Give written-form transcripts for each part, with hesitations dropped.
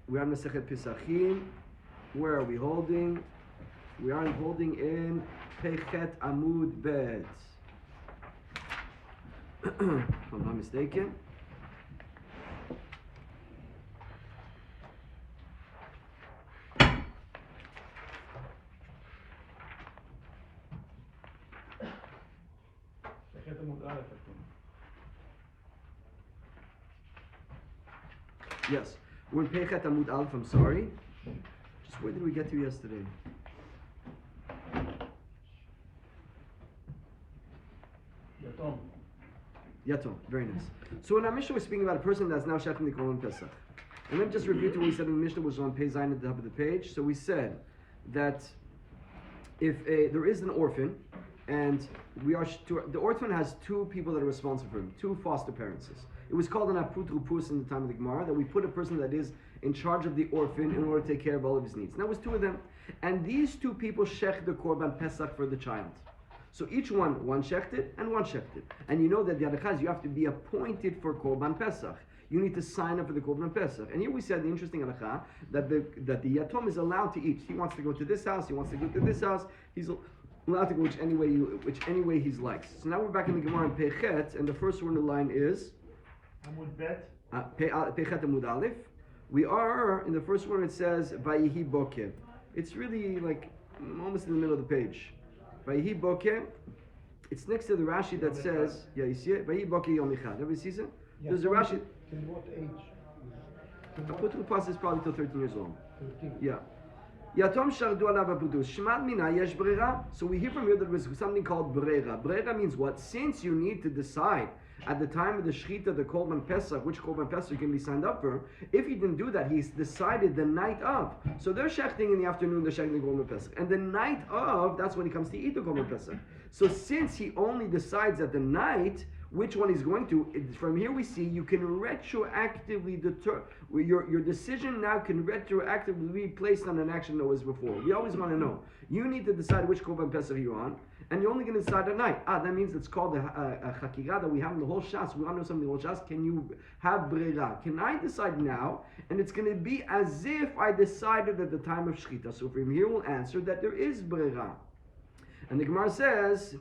we are Masechet Pessachim. Where are we holding? We are holding in Pechet Amoud Bet. If I'm not mistaken. Yes, we're in Pechet Amoud Aleph, I'm sorry. Just where did we get to yesterday? Yatom, very nice. So in our Mishnah, we're speaking about a person that's now shechting the Korban Pesach. And then just review to what we said in the Mishnah, which was on page Zayin at the top of the page. So we said that if there is an orphan, and the orphan has two people that are responsible for him, two foster parents. It was called an aputrupus in the time of the Gemara, that we put a person that is in charge of the orphan in order to take care of all of his needs. And that was two of them. And these two people shech the Korban Pesach for the child. So each one shechted and one shechted. And you know that the Adachaz, you have to be appointed for Korban Pesach. You need to sign up for the Korban Pesach. And here we said the interesting Adachah, that the Yatom is allowed to eat. He wants to go to this house, he wants to go to this house, he's allowed to go which any way he likes. So now we're back in the Gemara in Pechet, and the first one in the line is Amoud Bet. Pechet Amud Aleph. We are in the first one. It says Vayihi Boker. It's really like almost in the middle of the page. Vayihi Boker. It's next to the Rashi that says, yeah, you see it. Vayihi Boker Yom Echad. Everybody sees it? Yeah, there's a Rashi. Till what age? Aputrupus is probably till 13 years old. 13. Yeah. Yatom shardu alav aputrus. Shmad mina yesh brera. So we hear from here that there was something called brera. Brera means what? Since you need to decide at the time of the Shechita, the Korban Pesach, which Korban Pesach can be signed up for, if he didn't do that, he's decided the night of. So they're shechting in the afternoon, they're shechting the Korban Pesach. And the night of, that's when he comes to eat the Korban Pesach. So since he only decides at the night which one he's going to, from here we see you can retroactively your decision now can retroactively be placed on an action that was before. We always want to know. You need to decide which Korban Pesach you're on, and you're only going to decide at night. That means it's called a chakira that we have in the whole Shas. We want to know something in the whole Shas. Can you have brera? Can I decide now? And it's going to be as if I decided at the time of Shechita. So from here we'll answer that there is brera. And the Gemara says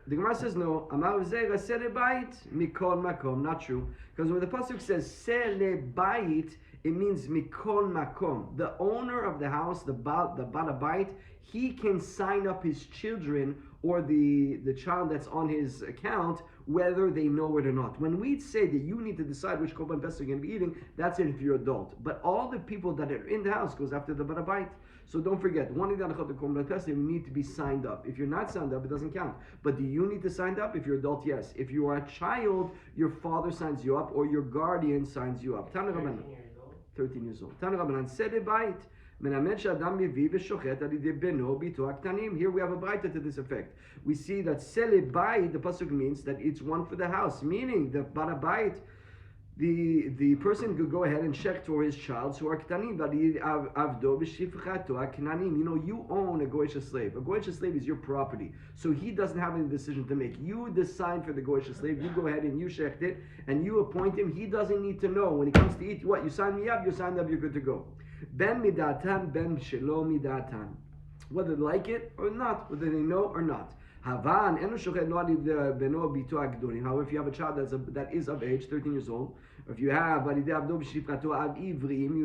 no. Amar v'zeira sele bayit mikol makom. Not true, because when the pasuk says sele bayit, it means mikol makom. The owner of the house, the balabait, he can sign up his children or the child that's on his account, whether they know it or not. When we say that you need to decide which Korban Pesach you're going to be eating, that's it if you're adult. But all the people that are in the house goes after the balabait. So don't forget, one of the Korban Pesach, you need to be signed up. If you're not signed up, it doesn't count. But do you need to sign up? If you're adult, yes. If you are a child, your father signs you up or your guardian signs you up. 13 years old. Tana Rabbanan said it bite. Here we have a braita to this effect. We see that sele bayit, the pasuk means that it's one for the house, meaning the balabait, the person could go ahead and check for his child who are ktanim. You know, you own a goyish slave. A goyish slave is your property, so he doesn't have any decision to make. You decide for the goyish slave. You go ahead and you shecht it, and you appoint him. He doesn't need to know when he comes to eat. What, you sign me up? You signed up. You're good to go. Ben midatan, ben shelo midatan. Whether they like it or not, whether they know or not. However, if you have a child that is of age, 13 years old, or if you have, a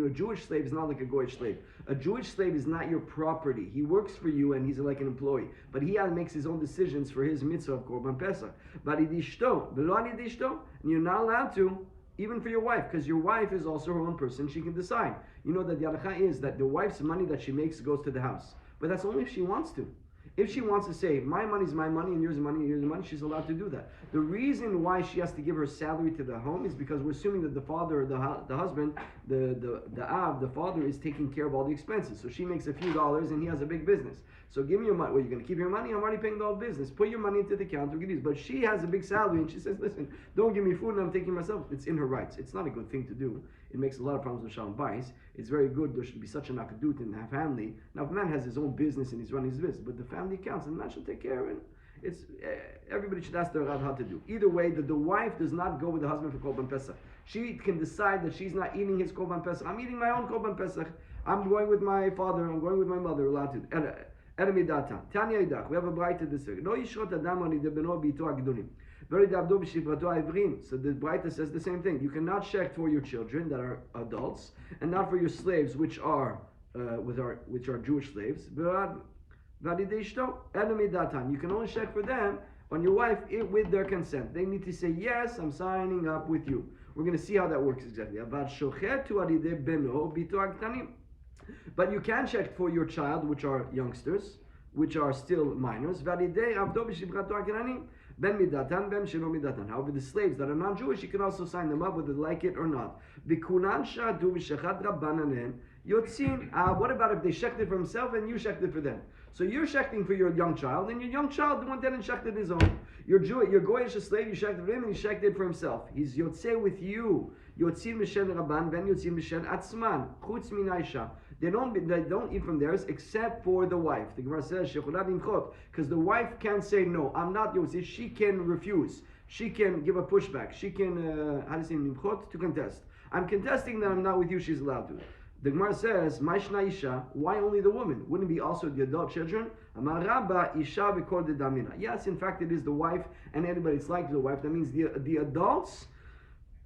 Jewish slave is not like a Goyish slave. A Jewish slave is not your property. He works for you and he's like an employee. But he makes his own decisions for his mitzvah of Korban Pesach. And you're not allowed to, even for your wife, because your wife is also her own person. She can decide. You know that the halacha is that the wife's money that she makes goes to the house. But that's only if she wants to. If she wants to say, my money's my money and yours is money and yours is money, she's allowed to do that. The reason why she has to give her salary to the home is because we're assuming that the father, the husband, the father is taking care of all the expenses. So she makes a few dollars and he has a big business. So give me your money. Well, you're going to keep your money? I'm already paying the whole business. Put your money into the account. We can use. But she has a big salary and she says, listen, don't give me food and I'm taking myself. It's in her rights. It's not a good thing to do. It makes a lot of problems with Shalom Bais. It's very good. There should be such a nakadut in the family. Now, if a man has his own business and he's running his business, but the family counts and the man should take care of it. It's everybody should ask the Rav how to do. Either way, that the wife does not go with the husband for Korban Pesach. She can decide that she's not eating his korban pesach. I'm eating my own korban pesach. I'm going with my father. I'm going with my mother. Allowed to. Enemy data. Tanya idach. We have a brighter this way. No yishrot adam ani debeno bito agdolim. Very dabdo b'shivrato ivrim. So the brighter says the same thing. You cannot check for your children that are adults, and not for your slaves, which are Jewish slaves. Enemy datan. You can only check for them on your wife with their consent. They need to say, yes, I'm signing up with you. We're going to see how that works exactly. But you can check for your child, which are youngsters, which are still minors. However, the slaves that are non-Jewish, you can also sign them up whether they like it or not. What about if they shechted for himself and you shechted for them? So you're shechting for your young child, and your young child went in and shechted his own. You're goyish a slave, you shechted for him, and he shechted for himself. He's yotzeh with you. Yotzin mishen rabban, ben yotzin mishen atzman. Chutz min aisha. They don't eat from theirs except for the wife. The Gemara says because the wife can't say no. I'm not yotzeh. She can refuse. She can give a pushback. She can to contest. I'm contesting that I'm not with you. She's allowed to. The Gemara says, Maishna Isha, why only the woman? Wouldn't it be also the adult children? Amar Rabba Isha v'kol damina. Yes, in fact, it is the wife and anybody it's like the wife. That means the adults,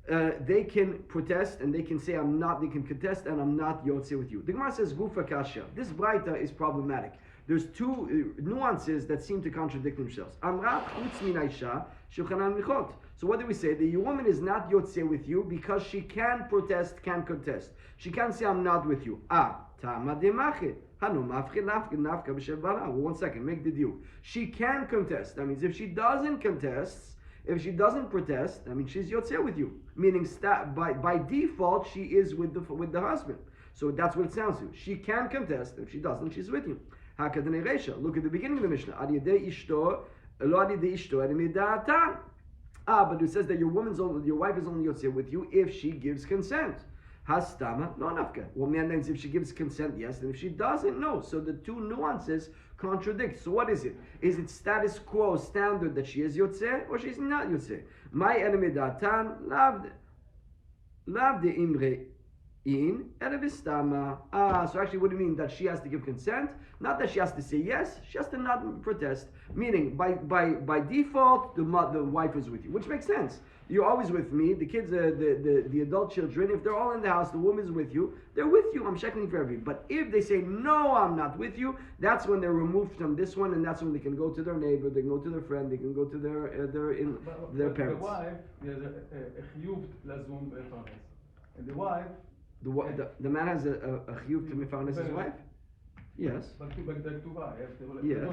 they can protest and they can say, they can contest and I'm not yotzeh with you. The Gemara says, Gufa Kasha. This Braita is problematic. There's two nuances that seem to contradict themselves. Amra chutz min Isha shulchanan michot. So what do we say? The woman is not yotzeh with you because she can protest, can contest. She can't say, I'm not with you. Tama demachet. Hanu mafche nafka b'shev bara. Well, 1 second, make the deal. She can contest. That means if she doesn't contest, if she doesn't protest, that means she's yotzeh with you. Meaning by default, she is with the husband. So that's what it sounds to. She can contest. If she doesn't, she's with you. Look at the beginning of the Mishnah. But it says that your wife is only yotzeh with you if she gives consent. Hastama, no nafka. Well, man, means if she gives consent, yes, and if she doesn't, no. So the two nuances contradict. So what is it? Is it status quo, standard that she is yotzeh or she's not yotzeh? My enemy datan lavde imre in erevistama. So actually, what do you mean that she has to give consent? Not that she has to say yes, she has to not protest. Meaning, by default, the wife is with you, which makes sense. You're always with me. The kids, the adult children, if they're all in the house, the woman's with you. They're with you. I'm checking for everything. But if they say no, I'm not with you, that's when they're removed from this one, and that's when they can go to their neighbor, they can go to their friend, they can go to their parents. The wife, there's a chiyuv lazum be'tones, and the wife. The man has a chiyuv to mefarnes his wife? Yes. Yes.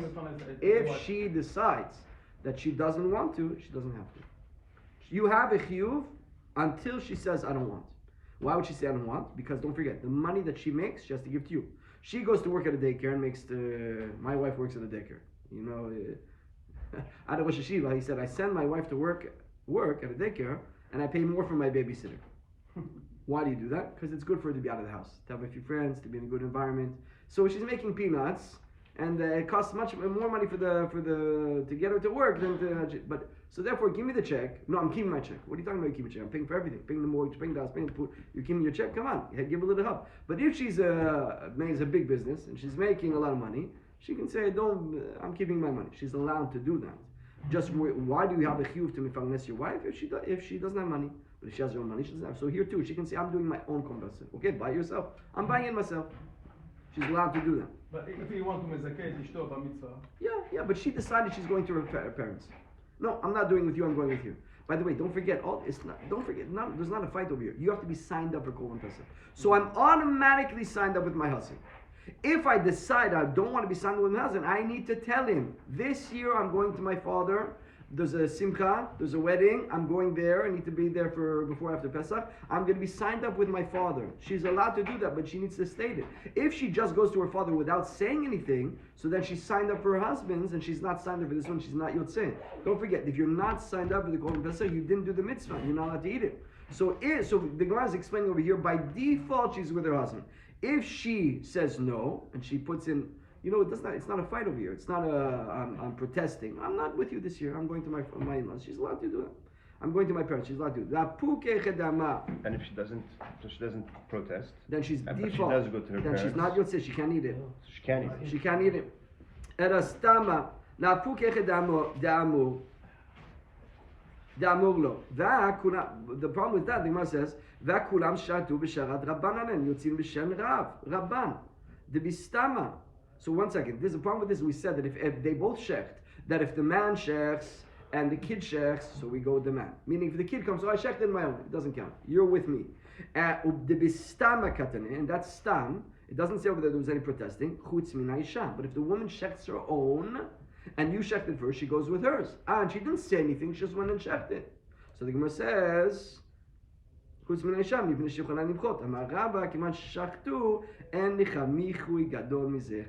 If she decides that she doesn't want to, she doesn't have to. You have a chiyuv until she says, I don't want. Why would she say, I don't want? Because don't forget, the money that she makes, she has to give to you. She goes to work at a daycare and makes my wife works at a daycare. You know, out of Rosh Hashiva, he said, I send my wife to work at a daycare and I pay more for my babysitter. Why do you do that? Because it's good for her to be out of the house, to have a few friends, to be in a good environment. So she's making peanuts, and it costs much more money to get her to work than to. But so therefore, give me the check. No, I'm keeping my check. What are you talking about? Keeping a check? I'm paying for everything. Paying the mortgage, paying the house, paying the food. You're keeping your check. Come on, give a little help. But if she's a big business and she's making a lot of money, she can say, "Don't. I'm keeping my money." She's allowed to do that. Just why do you have a chiyuv to mefarnes your wife if she doesn't have money? But if she has her own money, she doesn't have. So here too, she can say, I'm doing my own conversion. Okay, buy yourself. I'm buying it myself. She's allowed to do that. But if you want to mezakeh ishto b'mitzvah. Yeah, but she decided she's going to her parents. No, I'm not doing with you, I'm going with you. By the way, don't forget, there's not a fight over here. You have to be signed up for Korban Pesach. So I'm automatically signed up with my husband. If I decide I don't want to be signed up with my husband, I need to tell him, this year I'm going to my father. There's a simcha, there's a wedding, I'm going there, I need to be there for before after Pesach. I'm going to be signed up with my father. She's allowed to do that, but she needs to state it. If she just goes to her father without saying anything, so then she's signed up for her husband's and she's not signed up for this one, she's not yotzeh. Don't forget, if you're not signed up for the Korban Pesach, you didn't do the mitzvah, you're not allowed to eat it. So the Gemara is explaining over here, by default she's with her husband. If she says no, and she puts in, it's not a fight over here. It's not I'm protesting. I'm not with you this year. I'm going to my in-laws. She's allowed to do that. I'm going to my parents. She's allowed to. Lapuke chedama. And if she doesn't protest, Then she's but default. she does go to her Then parents. she's not yotzei. She can't eat it. So she can't eat it. She can't eat it. Erastama. Lapuke chedamo damu. Damurlo. The problem with that, the Gemara says, Vakulam shatu b'sharat Rabbananen yotzin b'shem Rav Rabban the bistama. So 1 second. There's a problem with this. We said that if they both shecht, that if the man shechts and the kid shechts, so we go with the man. Meaning, if the kid comes, I shechted my own. It doesn't count. You're with me. The bistama katane, and that's stam. It doesn't say over there was any protesting. Chutz min ha'isha. But if the woman shechts her own, and you shechted first, she goes with hers. And she didn't say anything, she just went and shechted. So the Gemara says, חוץ מן האישה, מפני שיכולה למחות. אמר רבא, כיוון ששחטו, אין לך מיחוי גדול מזה.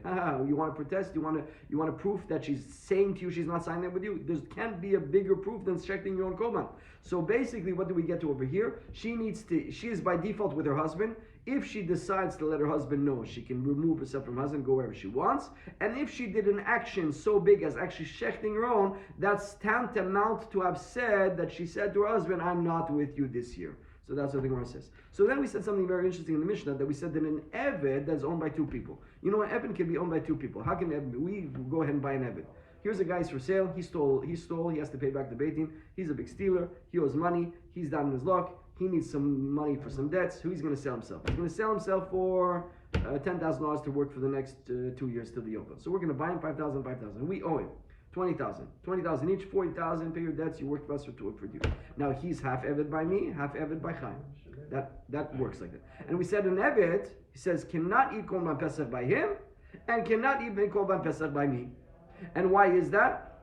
You want to protest? You want to proof that she's saying to you she's not signing up with you? There can't be a bigger proof than shechting your own korban. So basically, what do we get to over here? She is by default with her husband. If she decides to let her husband know, she can remove herself from her husband, go wherever she wants. And if she did an action so big as actually shechting her own, that's tantamount to have said that she said to her husband, I'm not with you this year. So that's what the Gemara says. So then we said something very interesting in the Mishnah, that we said that an Eved that's owned by two people. You know, an Eved can be owned by two people. How can Eved be? We go ahead and buy an Eved. Here's a guy's for sale. He stole, he has to pay back the baiting. He's a big stealer. He owes money. He's down in his luck. He needs some money for some debts. Who he's going to sell himself? He's going to sell himself for $10,000 to work for the next 2 years till the Yopa. So we're going to buy him 5,000. We owe him 20,000. 20,000 each, 40,000. Pay your debts. You work for us to work for you. Now he's half Eved by me, half Eved by Chaim. That works like that. And we said an Eved, he says, cannot eat Korban Pesach by him, and cannot eat Korban Pesach by me. And why is that?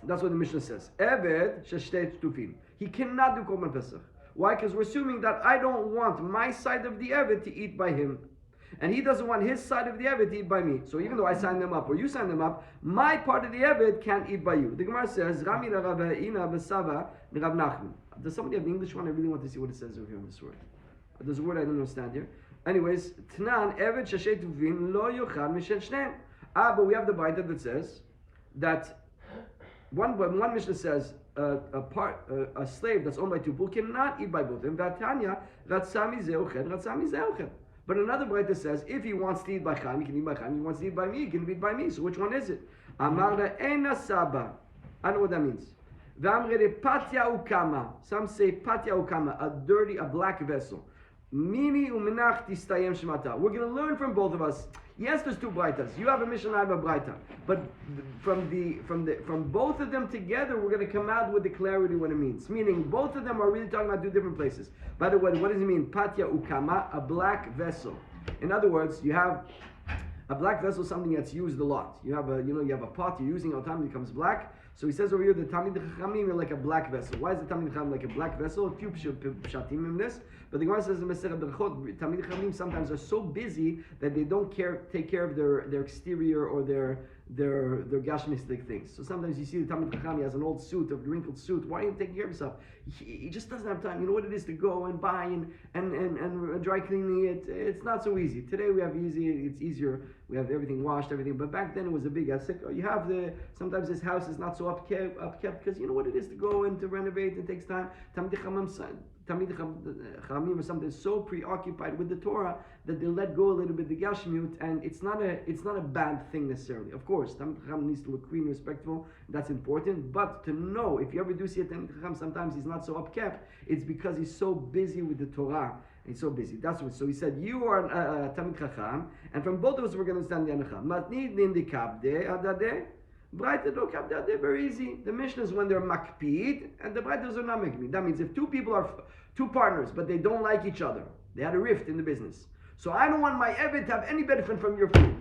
That's what the Mishnah says. Eved sheshtei tufin. He cannot do Korban Pesach. Why? Because we're assuming that I don't want my side of the Eved to eat by him. And he doesn't want his side of the Eved to eat by me. So even though I sign them up or you sign them up, my part of the Eved can't eat by you. The Gemara says, Rami Ina Basava Rav Nachman. Does somebody have the English one? I really want to see what it says over here on this word. There's a word I don't understand here. Anyways, Tnan Eved Shashet Tuvin Lo Yochad Mishel Shneim. But we have the Baita that says that one Mishnah says a slave that's owned by two people cannot eat by both of them. Vatanya Ratzami Zeuched Ratzami Zeuched. But another Baita says if he wants to eat by Chaim, he can eat by Chaim. If he wants to eat by me, he can eat by me. So which one is it? Amarda Ena Saba. I know what that means. Patya ukama. Some say patya ukama, a black vessel. Mini umenach tistayem shmata. We're going to learn from both of us. Yes, there's two braitas. You have a Mishnah, I have a braita. But from both of them together, we're going to come out with the clarity what it means. Meaning, both of them are really talking about two different places. By the way, what does it mean? Patya ukama, a black vessel. In other words, you have a black vessel, something that's used a lot. You have a pot you're using all the time, it becomes black. So he says over here, the Talmid Chachamim are like a black vessel. Why is the Talmid Chachamim like a black vessel? A few pshatim in this. But the Gemara says in Masechet Berachot, Talmid Chachamim sometimes are so busy that they don't take care of their exterior or their gashmistic things. So sometimes you see the Talmid Chacham, he has an old suit, a wrinkled suit. Why are you taking care of yourself? He just doesn't have time. You know what it is to go and buy and dry cleaning it. It's not so easy. Today it's easier. We have everything washed, everything. But back then it was a big asik. You have sometimes this house is not so upkept because you know what it is to go and to renovate. It takes time. Talmid Chachamim or something so preoccupied with the Torah that they let go a little bit the gashmiut, and it's not a bad thing necessarily. Of course, Talmid Chacham needs to look clean, respectful. That's important. But to know if you ever do see a Talmid Chacham, sometimes he's not so upkept. It's because he's so busy with the Torah. He's so busy. That's what. So he said, you are a Talmid Chacham, and from both of us we're going to understand the Anacha. Matnid nindi kabde adade. Braita do kabde adade. Very easy. The Mishnah is when they're makpid, and the Braitas are not makpid. That means if two people are two partners, but they don't like each other, they had a rift in the business. So I don't want my Eved to have any benefit from your food,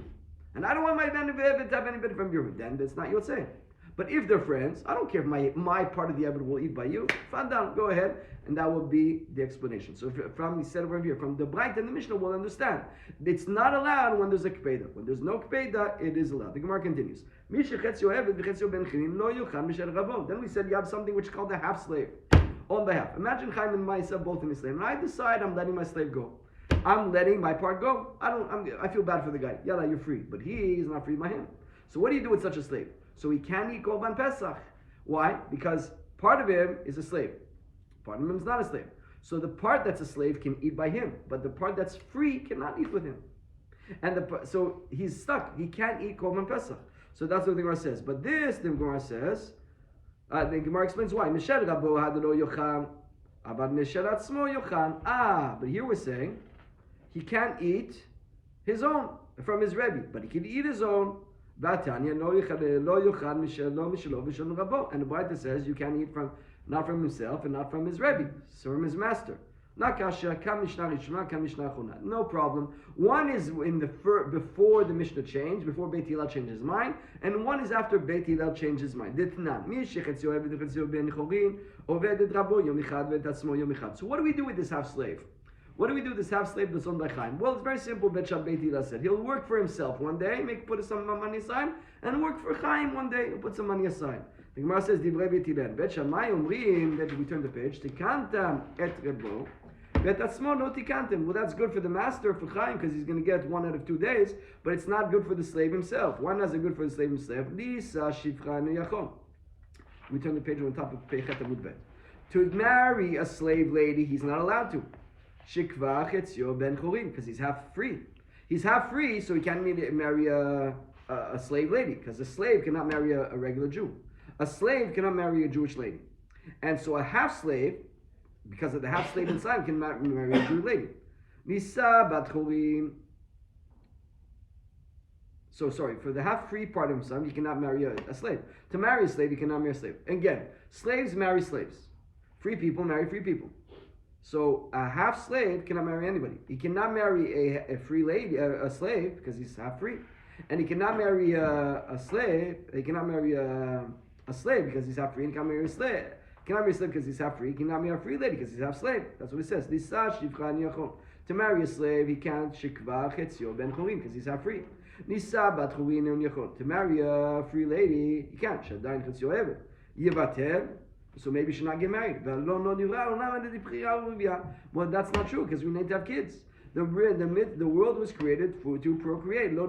and I don't want my Eved to have any benefit from your food. Then that's not Yotzei. But if they're friends, I don't care if my part of the Eved will eat by you. Fadam, go ahead, and that will be the explanation. So from he said over here, from the Braita and the Mishnah, we'll understand. It's not allowed when there's a Kpeda. When there's no Kpeda, it is allowed. The Gemara continues. Then we said you have something which is called a half slave. On behalf. Imagine Chaim and myself both in the slave. And I decide I'm letting my slave go. I'm letting my part go. I feel bad for the guy. Yalla, you're free. But he is not free by him. So what do you do with such a slave? So he can't eat Korban Pesach. Why? Because part of him is a slave. Part of him is not a slave. So the part that's a slave can eat by him, but the part that's free cannot eat with him. And so he's stuck. He can't eat Korban Pesach. So that's what the Gemara says. But this, the Gemara says, the Gemara explains why. But here we're saying he can't eat his own from his Rebbe, but he can eat his own. And the Bible says you can't eat from not from himself and not from his Rebbe, so from his master. No problem. One is in the before the Mishnah changed, before Beit Hillel changed his mind, and one is after Beit Hillel changed his mind. So what do we do with this half slave? What do we do with this half slave that's owned by Chaim? Well, it's very simple. Beit Hillel said he'll work for himself one day, put some money aside, and work for Chaim one day, he'll put some money aside. The Gemara says, Divrei Beit Hillel. Bet Shammai Omrim, that we turn the page, Tikantam et Rebo. Bet Atzmo no Tikantam. Well, that's good for the master, for Chaim, because he's going to get 1 out of 2 days, but it's not good for the slave himself. Why not is it good for the slave himself? Lisa Shifra Yachon. We turn the page on top of Pechet Amoud Bet. To marry a slave lady, he's not allowed to. Shikva Chetzio Ben Chorin, because he's half free. He's half free, so he can't marry a slave lady, because a slave cannot marry a regular Jew. A slave cannot marry a Jewish lady. And so a half slave, because of the half slave inside, can marry a Jewish lady. Nisa bat chorim. So sorry, for the half free part of himself, he cannot marry a slave. To marry a slave, he cannot marry a slave. Again, slaves marry slaves. Free people marry free people. So a half slave cannot marry anybody. He cannot marry a free lady, a slave, because he's half free. And he cannot marry a slave. He cannot marry a slave because he's half free, and he can't marry a slave. He cannot marry a slave because he's half free. He cannot marry a free lady because he's half slave. That's what it says. To marry a slave, he can't shikva chetzio ben chorin because he's half free. Nisa bat chorin yachon. To marry a free lady, he can't. Shadayin chetzio eved. Yevater. So maybe he should not get married. Well, that's not true because we need to have kids. The world was created to procreate. The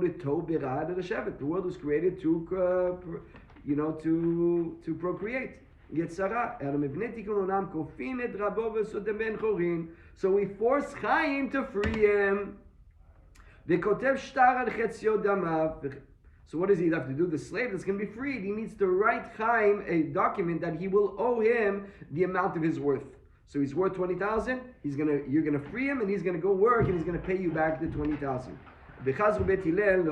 world was created to procreate. So we force Chaim to free him. So what does he have to do? The slave that's going to be freed, he needs to write Chaim a document that he will owe him the amount of his worth. So he's worth 20,000. You're gonna free him, and he's gonna go work, and he's gonna pay you back the 20,000. Beit Hillel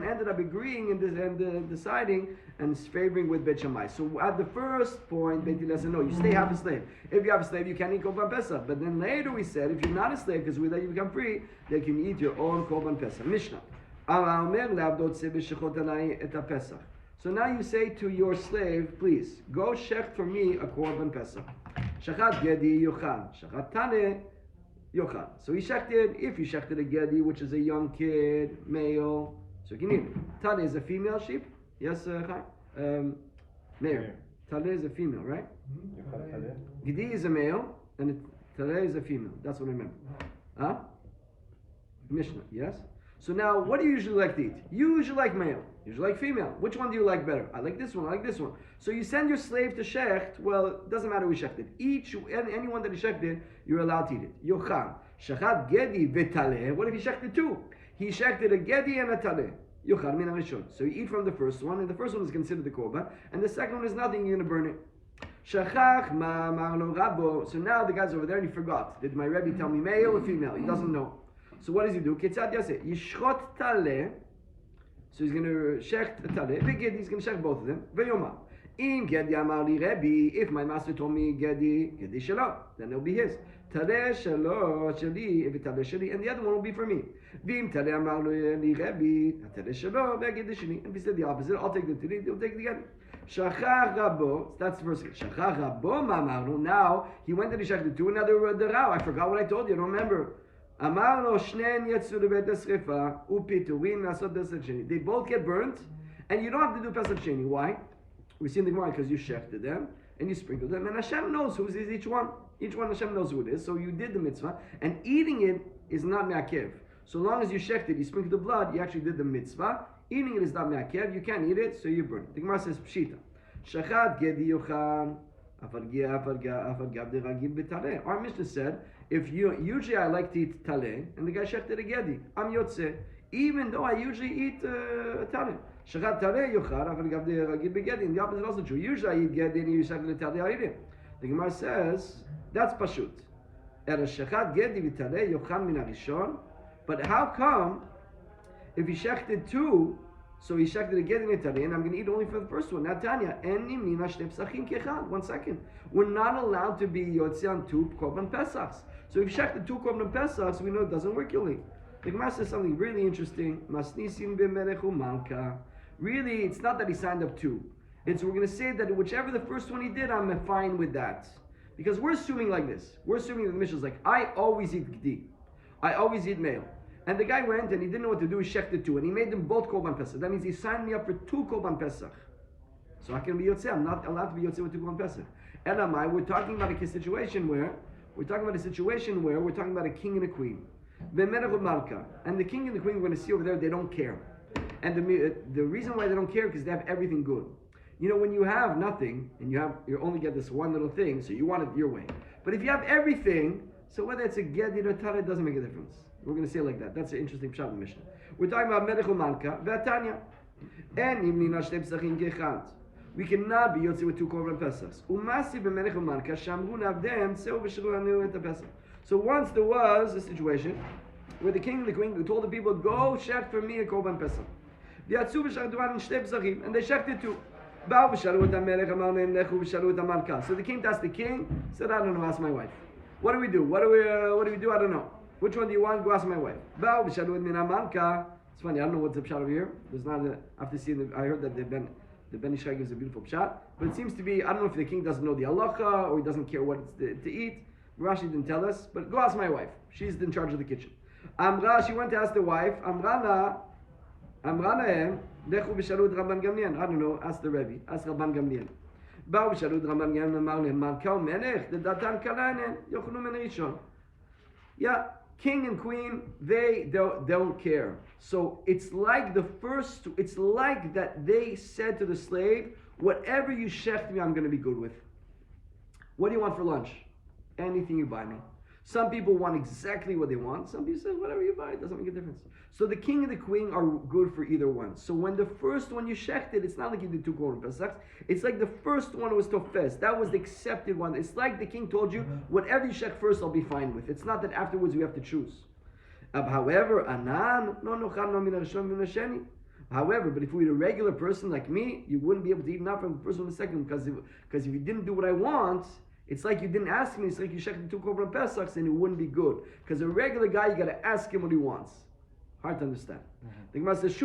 ended up agreeing and deciding and favoring with Beit Shammai. So at the first point, Beit Hillel said, no, you stay half a slave. If you have a slave, you can't eat Korban Pesach. But then later we said, if you're not a slave, because with that you become free, then you can eat your own Korban Pesach. Mishnah. So now you say to your slave, please, go shecht for me a Korban Pesach. Shachat Gedi Yochal. Shachat Tane Yochal. So he shechted, if he shechted a Gedi, which is a young kid, male, so you can eat it. Tane is a female sheep. Yes, Chaim? Mayor. Tane is a female, right? Gedi is a male, and Tane is a female. That's what I remember. Huh? Mishnah, yes? So now, what do you usually like to eat? You usually like male. You usually like female. Which one do you like better? I like this one, I like this one. So you send your slave to shecht, well, it doesn't matter who he shechted. Anyone that he shechted, you're allowed to eat it. Yocham. Shachat Gedi v'taleh. What if he shechted two? He shechted a Gedi and a taleh. Yocham min harishon. So you eat from the first one, and the first one is considered the korban, and the second one is nothing, you're going to burn it. Shachach ma marlo rabbo. So now the guy's over there and he forgot. Did my Rebbe tell me male or female? He doesn't know. So what does he do? Ketzad yaseh. Yishchot taleh. So he's going to shecht taleh. V'gedi, he's going to shecht both of them. V'yomah. Im Gedi amar li Rebbe. If my master told me Gedi shelo, then it'll be his. Taleh shelo sheli, if taleh sheli, and the other one will be for me. V'im taleh amar li Rebbe. Taleh shelo, v'gedi sheli. And if he said the opposite, I'll take the taleh, he'll take the Gedi. Shachach Rabbo, that's the first. Shachach Rabbo Mamarnu. Now he went to the Shech two, another the Rao. I forgot what I told you. I don't remember. Amarno Shnen Yetzu Levet Esrefa Upiturin Nasod Pesach Sheni. They both get burnt, and you don't have to do Pesach Sheni. Why? We see in the Gemara because you shechted them and you sprinkled them, and Hashem knows who is each one. Each one Hashem knows who it is. So you did the mitzvah, and eating it is not me'akev. So long as you shechted, you sprinkled the blood, you actually did the mitzvah. Eating it is not me'akev. You can't eat it, so you burn it. The Gemara says Pshita. Shachat Gedi Yocham Our Mishnah said, if you usually I like to eat taleh, and the guy shechted a gedi, I'm yotze, even though I usually eat taleh. Shechat taleh yochar, afal gavde ragil begedi. And the opposite is also true. Usually I eat gedi, and you shechted taleh, I eat it. The Gemara says that's pashut. Era shechat gedi v'taleh yochar min harishon. But how come if he shechted two? So he shechted again in Italy, and I'm going to eat only for the first one. Now, Tanya, eni mina shnei Pessachim kechad. 1 second. We're not allowed to be yotze on 2 korban pesachs. So if you shechted 2 korban pesachs, we know it doesn't work, Yuli. The Gemara says something really interesting. Masnisim b'merechu manka. Really, it's not that he signed up 2. It's we're going to say that whichever the first one he did, I'm fine with that. Because we're assuming like this. We're assuming that the Mishnah is like, I always eat gdi. I always eat male. And the guy went and he didn't know what to do, he shechted 2, and he made them both korban pesach. That means he signed me up for 2 korban pesach. So I can be yotzeh. I'm not allowed to be yotzeh with 2 korban pesach. Elamai, we're talking about a situation where we're talking about a king and a queen. And the king and the queen, we're going to see over there, they don't care. And the reason why they don't care is because they have everything good. You know, when you have nothing and you only get this one little thing, so you want it your way. But if you have everything, so whether it's a gedi or tara, it doesn't make a difference. We're going to say it like that. That's an interesting pshat in the Mishnah. We're talking about Melech Umanka, Ve'atanya. And Imnina Shnei Pessachim Kechad. We cannot be yotze with 2 korban pesachs. Umasi b'Melech Umanka, Shamru Navdem, Seu V'Shelu Anu Et HaPesach. So once there was a situation where the king and the queen told the people, go shecht for me a korban pesach. V'yatzu v'shachduan in Shnei Pessachim, and they shechted 2. Ba'u v'shalu et HaMelech, Amar lehem lechu v'shalu et HaMalka. So the king asked the king, said, I don't know, ask my wife. What do we do? What do we do? I don't know. Which one do you want? Go ask my wife. It's funny, I don't know what's the pshat over here. There's not a, after seeing I heard that the Ben Ish Chai gives a beautiful pshat. But it seems to be, I don't know if the king doesn't know the halacha or he doesn't care what it's to eat. Rashi didn't tell us, but go ask my wife. She's in charge of the kitchen. Amra, she went to ask the wife. Amrana, lechu b'shalut Rabban Gamliel. I don't know, ask the Rebbe, ask Rabban Gamliel. Ba'u b'shalut Rabban Gamliel, amar lehem, malka u'melech, the datan kalanen, yochlu men rishon. Yeah. King and queen, they don't care. So it's like it's like that they said to the slave, whatever you shecht me, I'm going to be good with. What do you want for lunch? Anything you buy me. Some people want exactly what they want. Some people say, whatever you buy, it doesn't make a difference. So the king and the queen are good for either one. So when the first one you shechted, it's not like you did 2 korban pesachs. It's like the first one was tofes. That was the accepted one. It's like the king told you, whatever you shech first, I'll be fine with. It's not that afterwards you have to choose. However, However, but if we were a regular person like me, you wouldn't be able to eat enough from the first one and the second because if you didn't do what I want, it's like you didn't ask me. It's like you shechted 2 korban pesachs and it wouldn't be good. Because a regular guy, you got to ask him what he wants. Hard to understand. The Gemara says,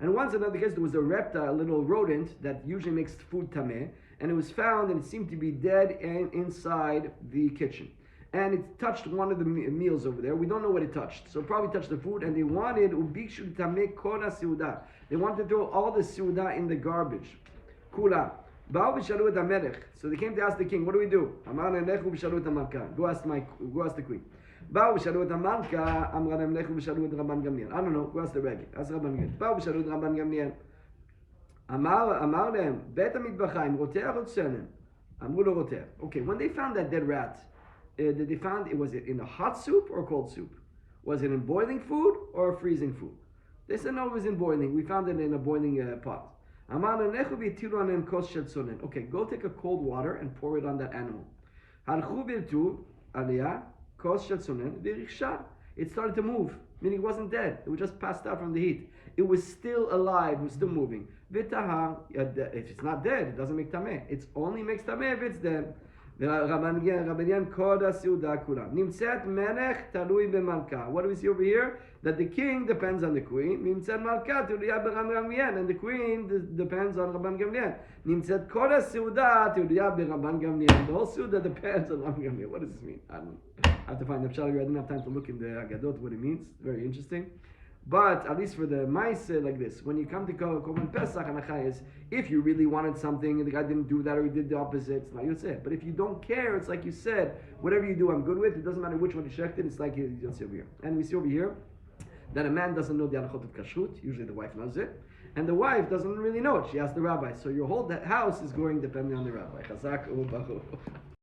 and once in another case, there was a reptile, a little rodent that usually makes food tameh, and it was found and it seemed to be dead and inside the kitchen. And it touched one of the meals over there. We don't know what it touched. So it probably touched the food, and they wanted ubikshu tameh kora seuda. They wanted to throw all the seuda in the garbage. Kula. So they came to ask the king, what do we do? Go ask the queen. I don't know, go ask the Rebbe. Ask Rabban Gamliel. Okay, when they found that dead rat, did they found was it in a hot soup or cold soup? Was it in boiling food or freezing food? They said no, it was in boiling. We found it in a boiling pot. Okay, go take a cold water and pour it on that animal. It started to move, meaning it wasn't dead. It was just passed out from the heat. It was still alive, it was still moving. If it's not dead, it doesn't make tameh. It only makes tameh if it's dead. What do we see over here? That the king depends on the queen. And the queen depends on Rabban Gamliel. The whole Suda depends on Rabban Gamliel. What does this mean? I have to find the pshat. I didn't have time to look in the Agadot what it means. Very interesting. But at least for the Maaseh, like this, when you come to Korban Pesach, Hanacha is, if you really wanted something and the guy didn't do that or he did the opposite, it's not Yotzeh. But if you don't care, it's like you said, whatever you do, I'm good with. It doesn't matter which one you shechted, it's like Yotzeh over here. And we see over here that a man doesn't know the halachot of kashrut. Usually the wife knows it. and the wife doesn't really know it. She asked the rabbi. So your whole house is going depending on the rabbi. Chazak u'baruch.